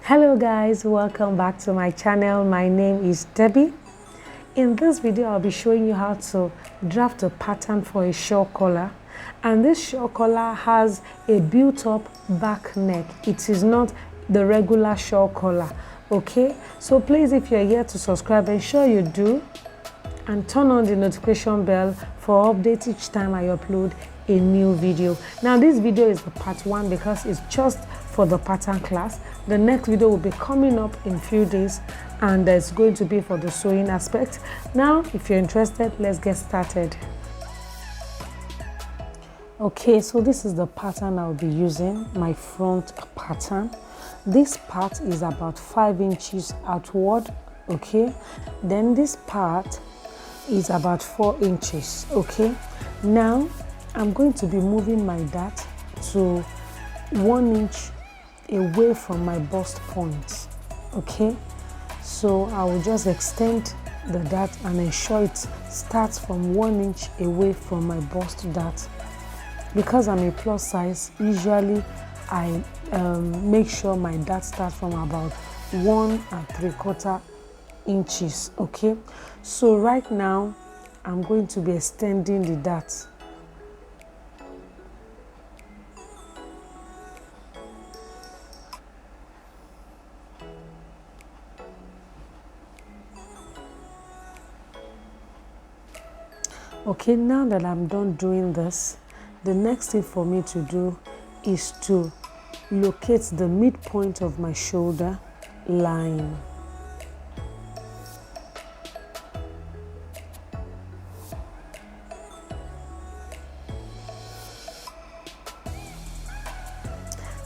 Hello guys, welcome back to my channel. My name is Debbie. In this video I'll be showing you how to draft a pattern for a shawl collar, and this shawl collar has a built-up back neck. It is not the regular shawl collar. Okay, so please, if you're here to subscribe, ensure you do and turn on the notification bell for updates each time I upload a new video. Now this video is the part 1 because it's just for the pattern class. The next video will be coming up in a few days and it's going to be for the sewing aspect. Now if you're interested, let's get started. Okay, so this is the pattern I'll be using, my front pattern. This part is about 5 inches outward. Okay, then this part is about 4 inches. Okay, now I'm going to be moving my dart to 1 inch away from my bust point. Okay, so I will just extend the dart and ensure it starts from 1 inch away from my bust dart. Because I'm a plus size, usually I make sure my dart starts from about 1 3/4 inches. Okay, so right now I'm going to be extending the dart. Okay, now that I'm done doing this, the next thing for me to do is to locate the midpoint of my shoulder line.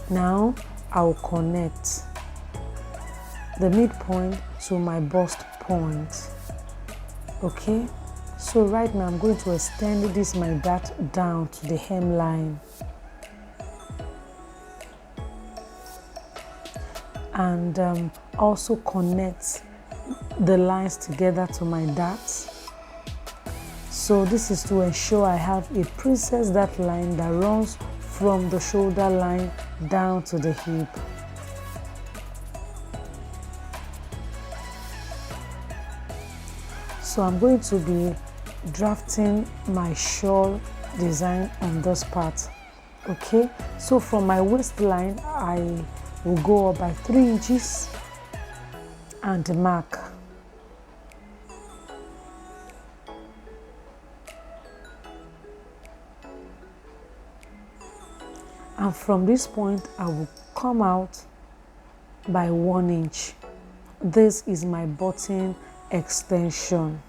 Now I'll connect the midpoint to my bust point. Okay, so right now I'm going to extend this my dart down to the hemline and also connect the lines together to my dart. So this is to ensure I have a princess dart line that runs from the shoulder line down to the hip. So I'm going to be drafting my shawl design on this part. Okay, so from my waistline I will go up by 3 inches and mark. And from this point I will come out by 1 inch. This is my button extension.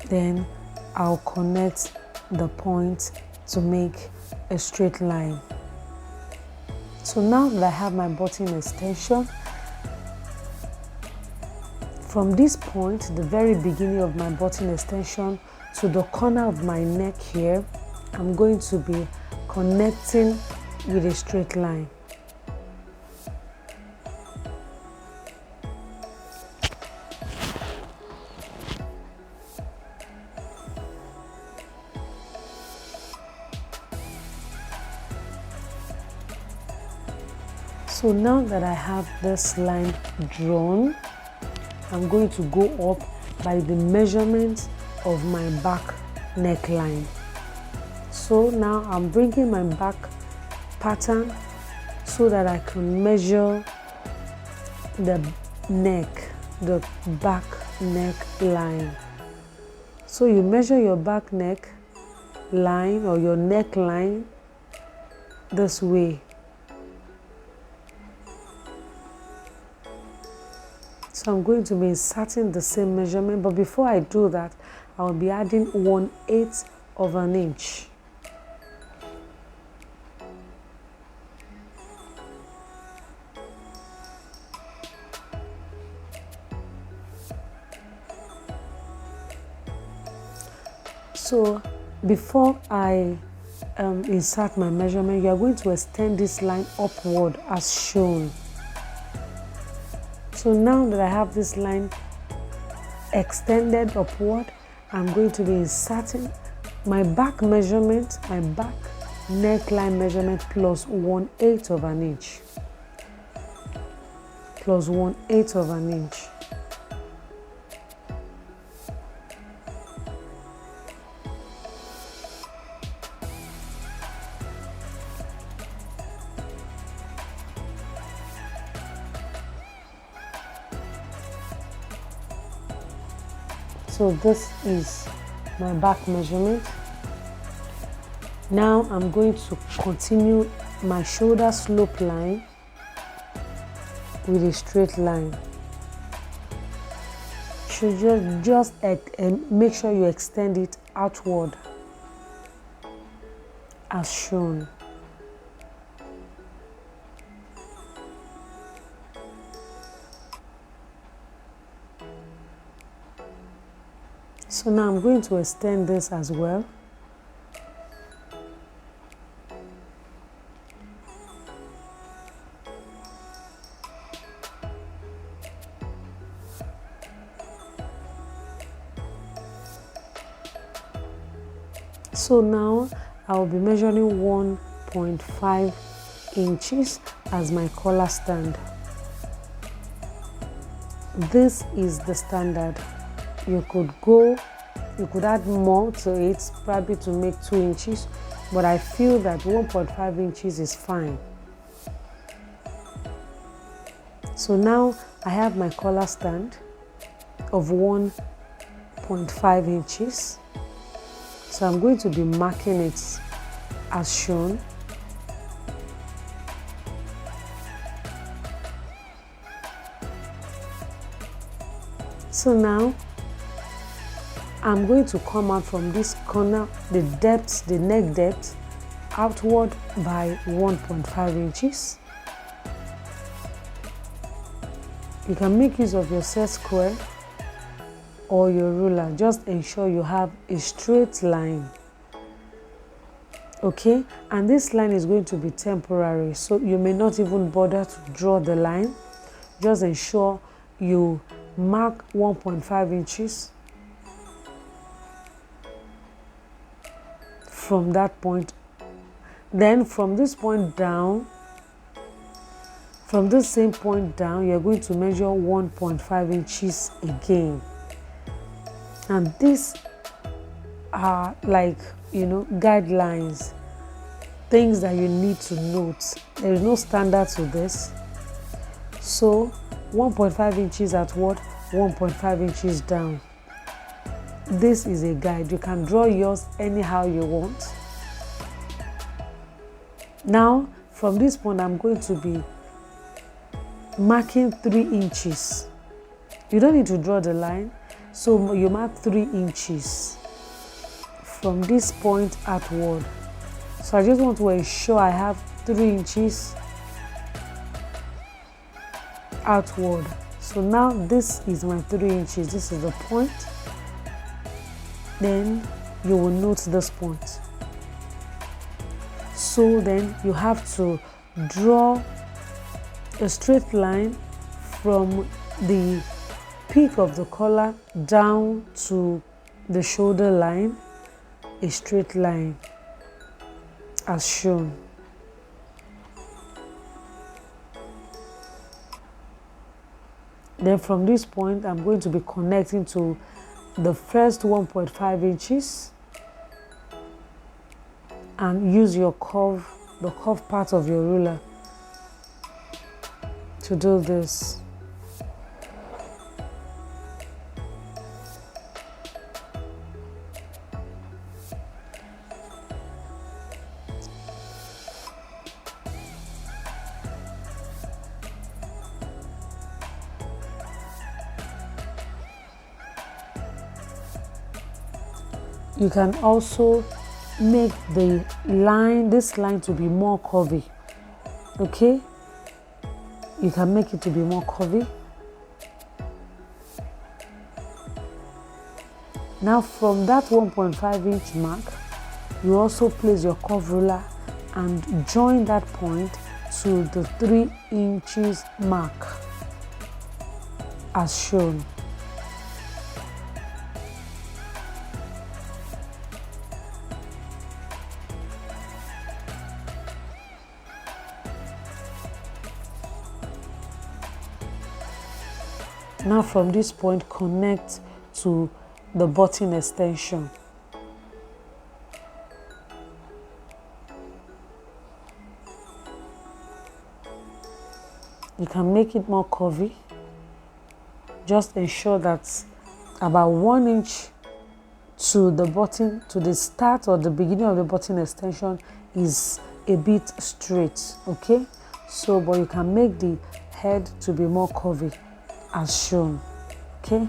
Then I'll connect the point to make a straight line. So now that I have my button extension, from this point, the very beginning of my button extension to the corner of my neck here, I'm going to be connecting with a straight line. So now that I have this line drawn, I'm going to go up by the measurement of my back neckline. So now I'm bringing my back pattern so that I can measure the neck, the back neck line. So you measure your back neck line or your neckline this way. So I'm going to be inserting the same measurement, but before I do that, I'll be adding 1/8 of an inch. So before I insert my measurement, you are going to extend this line upward as shown. So now that I have this line extended upward, I'm going to be inserting my back measurement, my back neckline measurement plus 1/8 of an inch. Plus 1/8 of an inch. So this is my back measurement. Now I'm going to continue my shoulder slope line with a straight line. Should just make sure you extend it outward as shown. So now I'm going to extend this as well. So now I will be measuring 1.5 inches as my collar stand. This is the standard. You could add more to it, probably to make 2 inches, but I feel that 1.5 inches is fine. So now I have my collar stand of 1.5 inches. So I'm going to be marking it as shown. So now I'm going to come out from this corner, the neck depth, outward by 1.5 inches. You can make use of your set square or your ruler. Just ensure you have a straight line. Okay, and this line is going to be temporary, so you may not even bother to draw the line. Just ensure you mark 1.5 inches from that point. Then from this point down, from this same point down, you're going to measure 1.5 inches again. And these are like, guidelines, things that you need to note. There is no standard to this. So 1.5 inches outward, 1.5 inches down. This is a guide. You can draw yours anyhow you want. Now, from this point, I'm going to be marking 3 inches. You don't need to draw the line, so you mark 3 inches from this point outward. So I just want to ensure I have 3 inches outward. So now this is my 3 inches. This is the point. Then you will note this point. So then you have to draw a straight line from the peak of the collar down to the shoulder line, a straight line as shown. Then from this point, I'm going to be connecting to the first 1.5 inches and use your curve, the curve part of your ruler to do this. You can also make the line, this line, to be more curvy. Okay, you can make it to be more curvy. Now from that 1.5 inch mark, you also place your curve ruler and join that point to the 3 inches mark as shown. Now from this point, connect to the button extension. You can make it more curvy. Just ensure that about 1 inch to the button, to the start or the beginning of the button extension is a bit straight, okay? So, but you can make the head to be more curvy as shown, okay?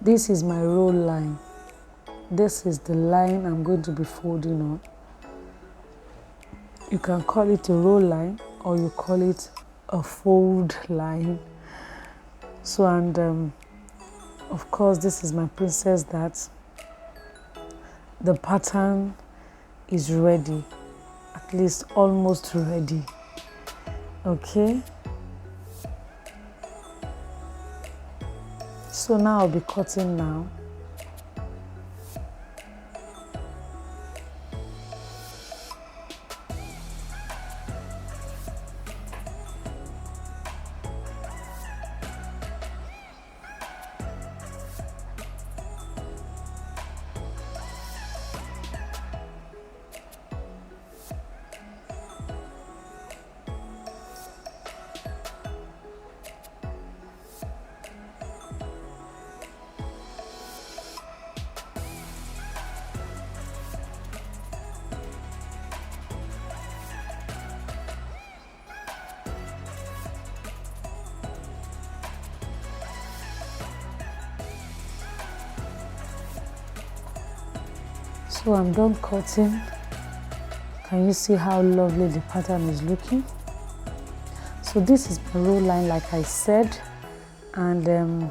This is my roll line. This is the line I'm going to be folding on. You can call it a roll line or you call it a fold line. So, and of course, this is my princess that the pattern is ready, at least almost ready, okay? So now I'll be cutting now. So I'm done cutting. Can you see how lovely the pattern is looking? So this is my roll line, like I said, and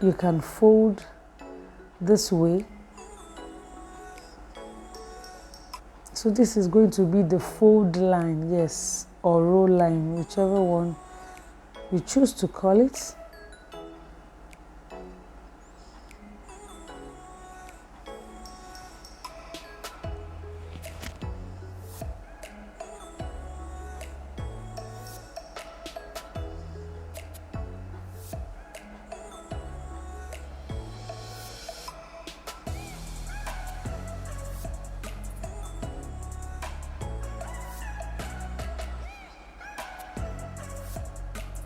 you can fold this way. So this is going to be the fold line, yes, or roll line, whichever one you choose to call it.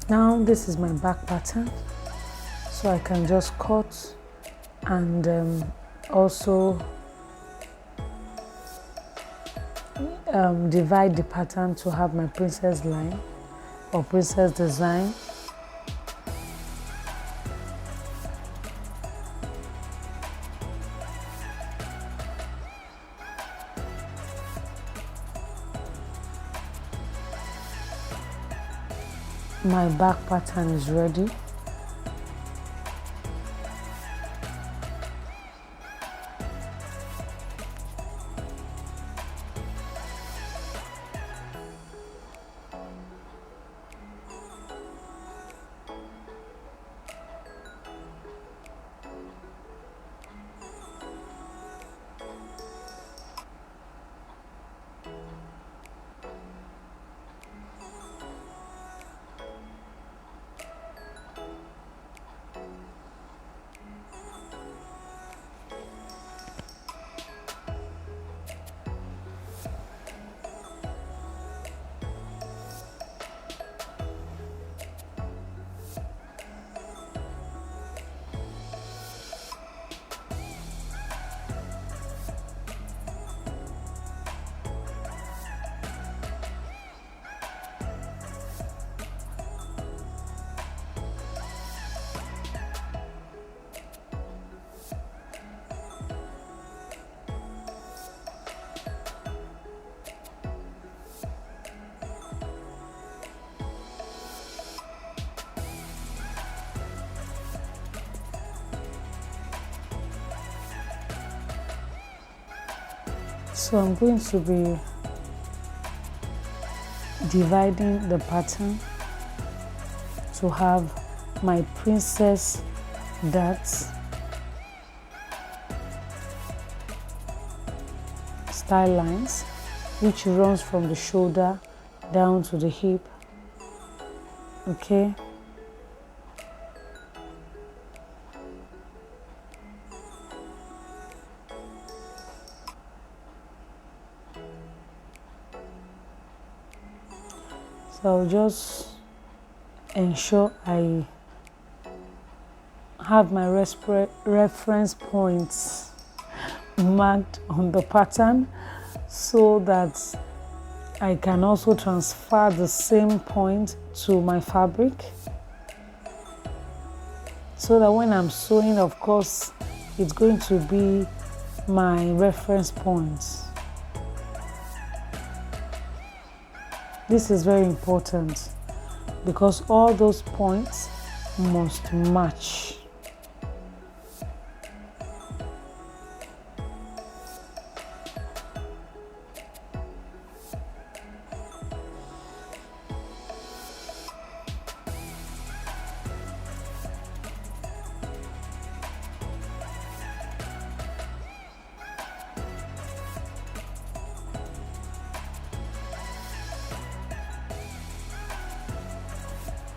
Now this is my back pattern, so I can just cut and also divide the pattern to have my princess line or princess design. My back pattern is ready. So I'm going to be dividing the pattern to have my princess darts style lines, which runs from the shoulder down to the hip. Okay, so I'll just ensure I have my reference points marked on the pattern so that I can also transfer the same point to my fabric, so that when I'm sewing, of course, it's going to be my reference points. This is very important because all those points must match.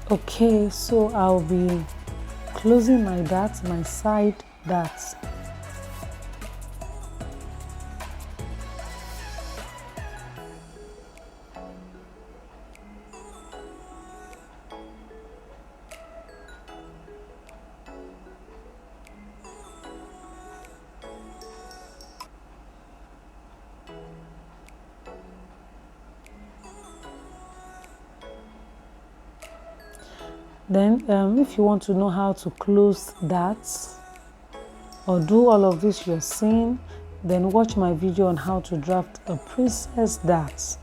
Okay, so I'll be closing my darts, my side darts. Then if you want to know how to close darts or do all of this you're seeing, then watch my video on how to draft a princess dart.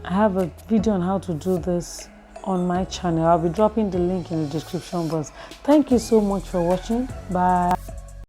I have a video on how to do this on my channel. I'll be dropping the link in the description box. Thank you so much for watching. Bye.